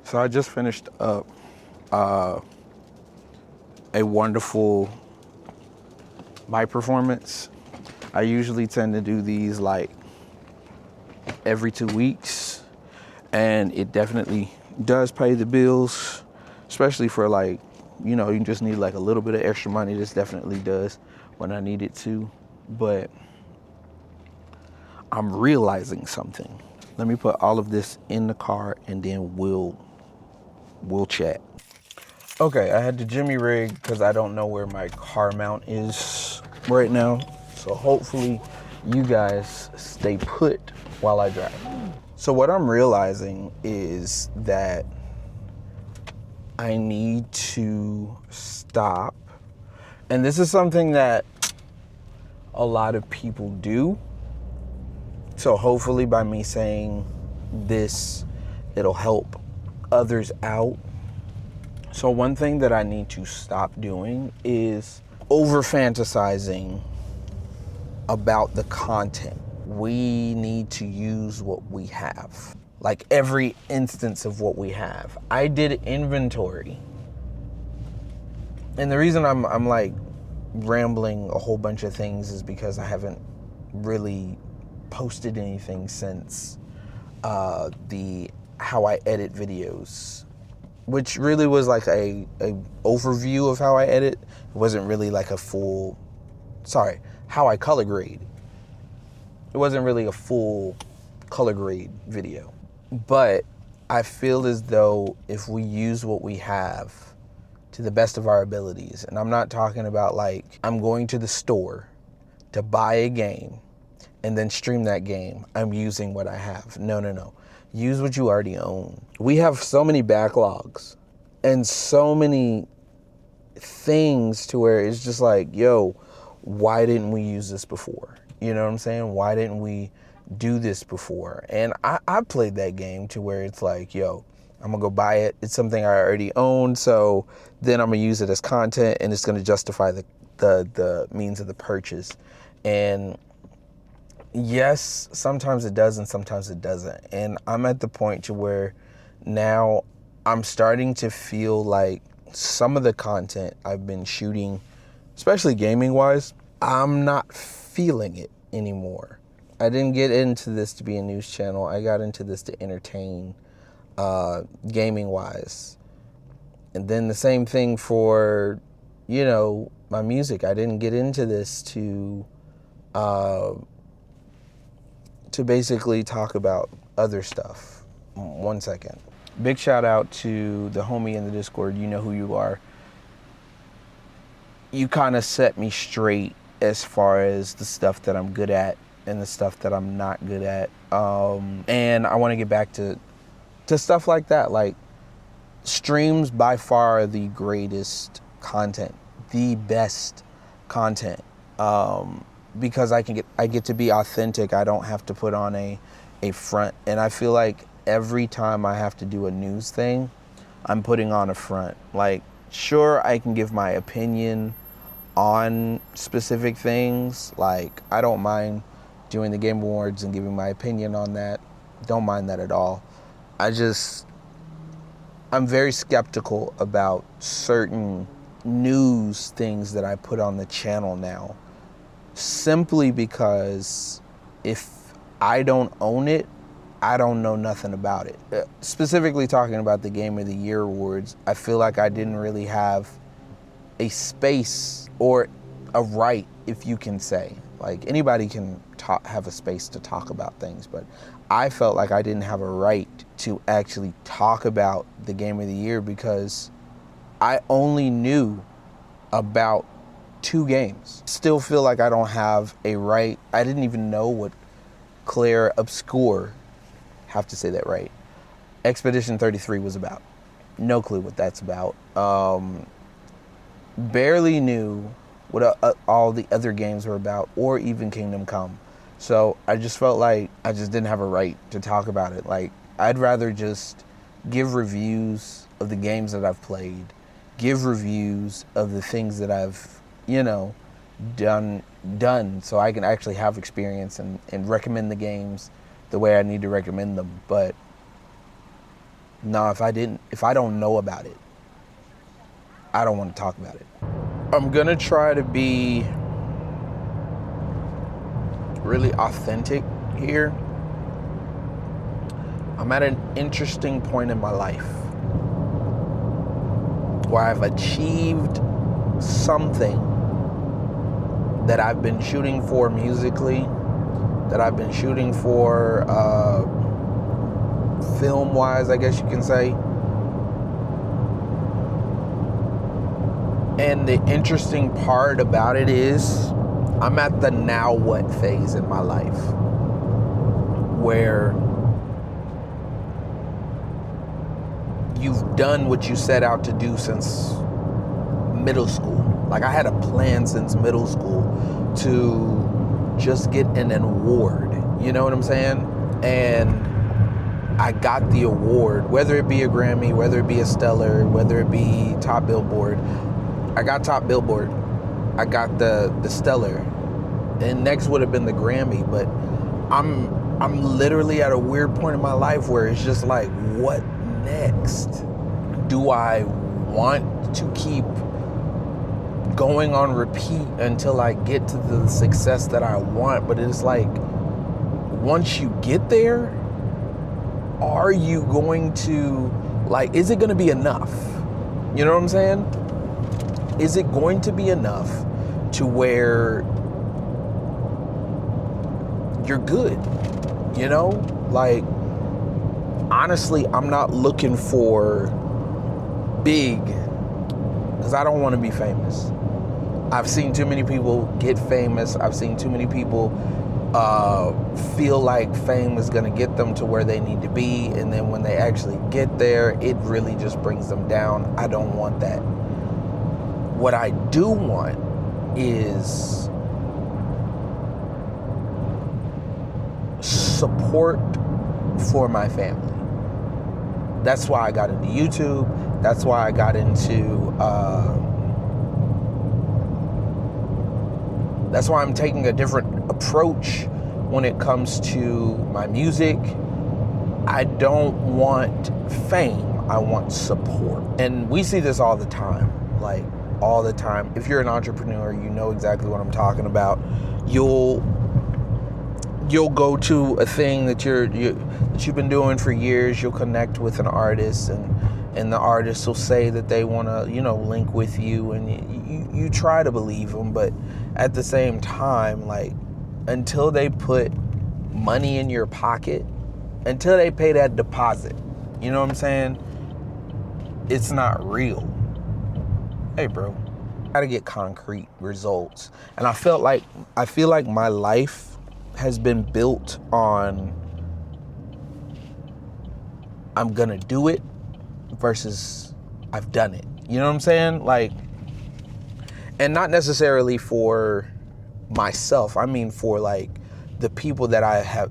So I just finished up a wonderful mic performance. I usually tend to do these like every 2 weeks, and it definitely does pay the bills, especially for like, you know, you just need like a little bit of extra money. This definitely does when I need it to, but I'm realizing something. Let me put all of this in the car and then we'll chat. Okay, I had to jimmy rig because I don't know where my car mount is right now. So hopefully you guys stay put while I drive. So what I'm realizing is that I need to stop. And this is something that a lot of people do. So hopefully by me saying this, it'll help others out. So one thing that I need to stop doing is over fantasizing about the content. We need to use what we have. Like every instance of what we have. I did inventory. And the reason I'm like rambling a whole bunch of things is because I haven't really posted anything since the how I edit videos, which really was like a overview of how I edit. It wasn't really like a full, how I color grade. It wasn't really a full color grade video. But I feel as though if we use what we have to the best of our abilities, and I'm not talking about like I'm going to the store to buy a game and then stream that game, I'm using what I have. No. Use what you already own. We have so many backlogs and so many things to where it's just like, yo, why didn't we use this before? You know what I'm saying? Why didn't we do this before? And I played that game to where it's like, yo, I'm gonna go buy it. It's something I already own, so then I'm gonna use it as content and it's gonna justify the means of the purchase. And yes, sometimes it does and sometimes it doesn't. And I'm at the point to where now I'm starting to feel like some of the content I've been shooting, especially gaming wise, I'm not feeling it anymore. I didn't get into this to be a news channel. I got into this to entertain, gaming wise. And then the same thing for, you know, my music. I didn't get into this to basically talk about other stuff. 1 second. Big shout out to the homie in the Discord. You know who you are. You kind of set me straight as far as the stuff that I'm good at and the stuff that I'm not good at. And I want to get back to stuff like that. Like streams by far are the greatest content, the best content. Because I get to be authentic. I don't have to put on a front. And I feel like every time I have to do a news thing, I'm putting on a front. Like, sure, I can give my opinion on specific things. Like, I don't mind doing the Game Awards and giving my opinion on that. Don't mind that at all. I'm very skeptical about certain news things that I put on the channel now. Simply because if I don't own it, I don't know nothing about it. Specifically talking about the Game of the Year awards, I feel like I didn't really have a space or a right, if you can say. Like, anybody can have a space to talk about things, but I felt like I didn't have a right to actually talk about the Game of the Year because I only knew about 2 games. Still feel like I don't have a right. I didn't even know what Claire Obscure, have to say that right, Expedition 33 was about. No clue what that's about. Barely knew what all the other games were about, or even Kingdom Come. So I just felt like I just didn't have a right to talk about it. Like, I'd rather just give reviews of the games that I've played, give reviews of the things that I've, you know, done so I can actually have experience and recommend the games the way I need to recommend them. But no, if I don't know about it, I don't want to talk about it. I'm gonna try to be really authentic here. I'm at an interesting point in my life where I've achieved something that I've been shooting for musically, that I've been shooting for film-wise, I guess you can say. And the interesting part about it is I'm at the now what phase in my life where you've done what you set out to do since middle school. Like, I had a plan since middle school to just get an award, you know what I'm saying? And I got the award, whether it be a Grammy, whether it be a Stellar, whether it be top Billboard. I got top Billboard. I got the Stellar. And next would have been the Grammy, but I'm literally at a weird point in my life where it's just like, what next? Do I want to keep going on repeat until I get to the success that I want? But it's like, once you get there, are you going to, like, is it going to be enough? You know what I'm saying? Is it going to be enough to where you're good? You know, like, honestly, I'm not looking for big, because I don't want to be famous. I've seen too many people get famous. I've seen too many people feel like fame is going to get them to where they need to be, and then when they actually get there, it really just brings them down. I don't want that. What I do want is support for my family. That's why I got into YouTube. That's why I got into that's why I'm taking a different approach when it comes to my music. I don't want fame, I want support. And we see this all the time, like all the time. If you're an entrepreneur, you know exactly what I'm talking about. You'll go to a thing that you've been doing for years. You'll connect with an artist, and the artist will say that they want to, you know, link with you, and you try to believe them, but at the same time, like, until they put money in your pocket, until they pay that deposit, you know what I'm saying? It's not real. Hey, bro, gotta get concrete results. And I feel like my life has been built on I'm gonna do it versus I've done it. You know what I'm saying? Like, and not necessarily for myself. I mean for like the people that I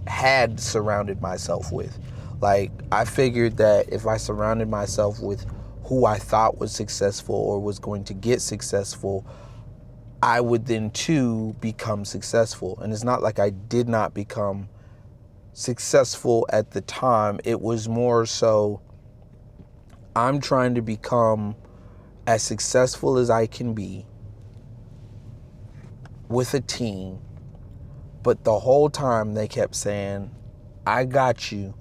had surrounded myself with. Like, I figured that if I surrounded myself with who I thought was successful or was going to get successful, I would then too become successful. And it's not like I did not become successful at the time. It was more so I'm trying to become as successful as I can be with a team. But the whole time they kept saying, I got you,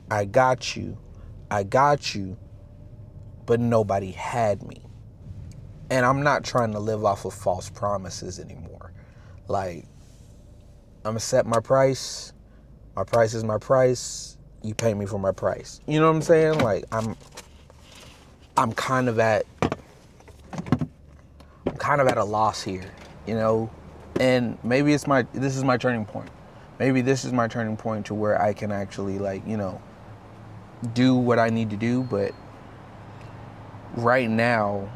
I got you, I got you, but nobody had me. And I'm not trying to live off of false promises anymore. Like, I'm gonna set my price is my price, you pay me for my price. You know what I'm saying? Like, I'm kind of at a loss here, you know? And maybe this is my turning point. Maybe this is my turning point to where I can actually, like, you know, do what I need to do. But right now,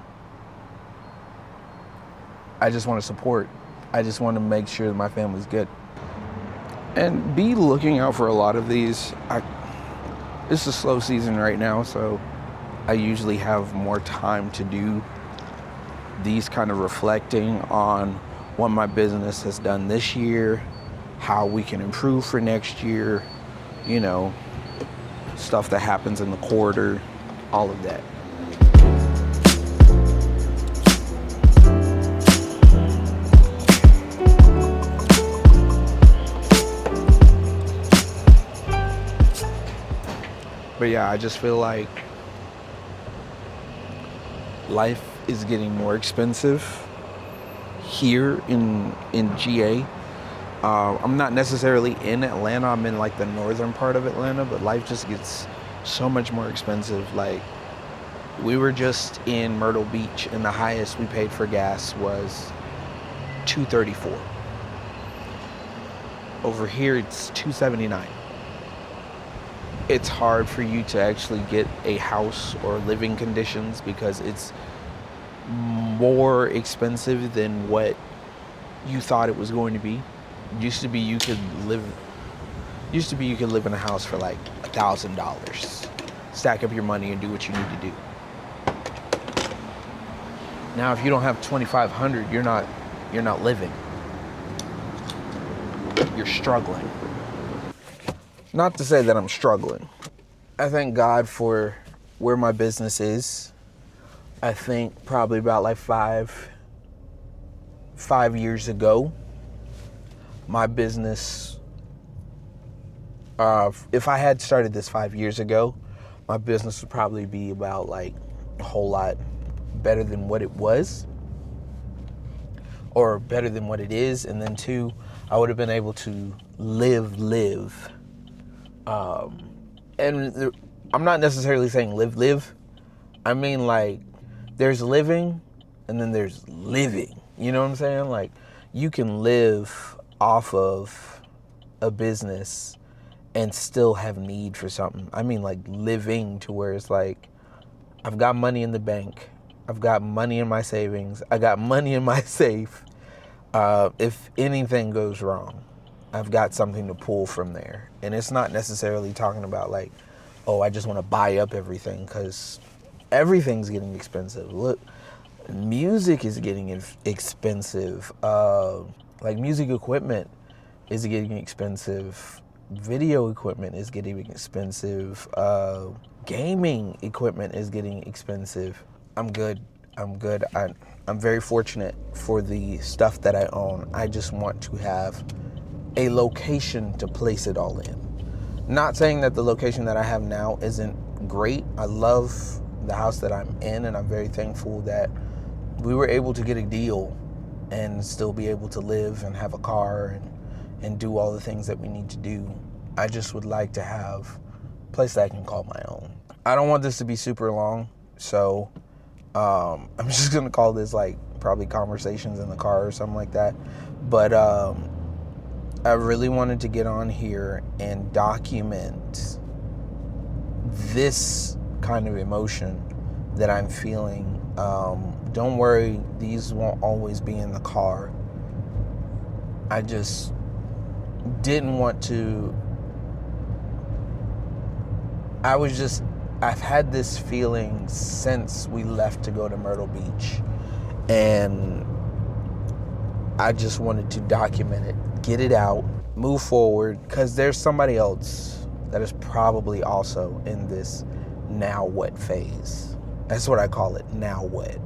I just want to support. I just want to make sure that my family's good. And be looking out for a lot of these. It's a slow season right now, so I usually have more time to do these kind of reflecting on what my business has done this year, how we can improve for next year, you know, stuff that happens in the quarter, all of that. But yeah, I just feel like life is getting more expensive here in GA. I'm not necessarily in Atlanta. I'm in like the northern part of Atlanta, but life just gets so much more expensive. Like, we were just in Myrtle Beach, and the highest we paid for gas was $2.34. Over here, it's $2.79. It's hard for you to actually get a house or living conditions because it's more expensive than what you thought it was going to be. Used to be you could live in a house for like $1,000. Stack up your money and do what you need to do. Now if you don't have $2,500, you're not living. You're struggling. Not to say that I'm struggling. I thank God for where my business is. I think probably about like five years ago, my business, if I had started this 5 years ago, my business would probably be about like a whole lot better than what it was, or better than what it is. And then two, I would have been able to live. And I'm not necessarily saying live. I mean, like, there's living and then there's living. You know what I'm saying? Like, you can live off of a business and still have need for something. I mean, like, living to where it's like, I've got money in the bank. I've got money in my savings. I got money in my safe. If anything goes wrong, I've got something to pull from there. And it's not necessarily talking about like, oh, I just want to buy up everything, because everything's getting expensive. Look, music is getting expensive. Like, music equipment is getting expensive. Video equipment is getting expensive. Gaming equipment is getting expensive. I'm good. I'm very fortunate for the stuff that I own. I just want to have a location to place it all in. Not saying that the location that I have now isn't great. I love the house that I'm in, and I'm very thankful that we were able to get a deal and still be able to live and have a car and do all the things that we need to do. I just would like to have a place that I can call my own. I don't want this to be super long, so I'm just gonna call this like probably conversations in the car or something like that. But I really wanted to get on here and document this kind of emotion that I'm feeling. Don't worry, these won't always be in the car. I just didn't want to. I've had this feeling since we left to go to Myrtle Beach, and I just wanted to document it, get it out, move forward, because there's somebody else that is probably also in this now what phase. That's what I call it, now what.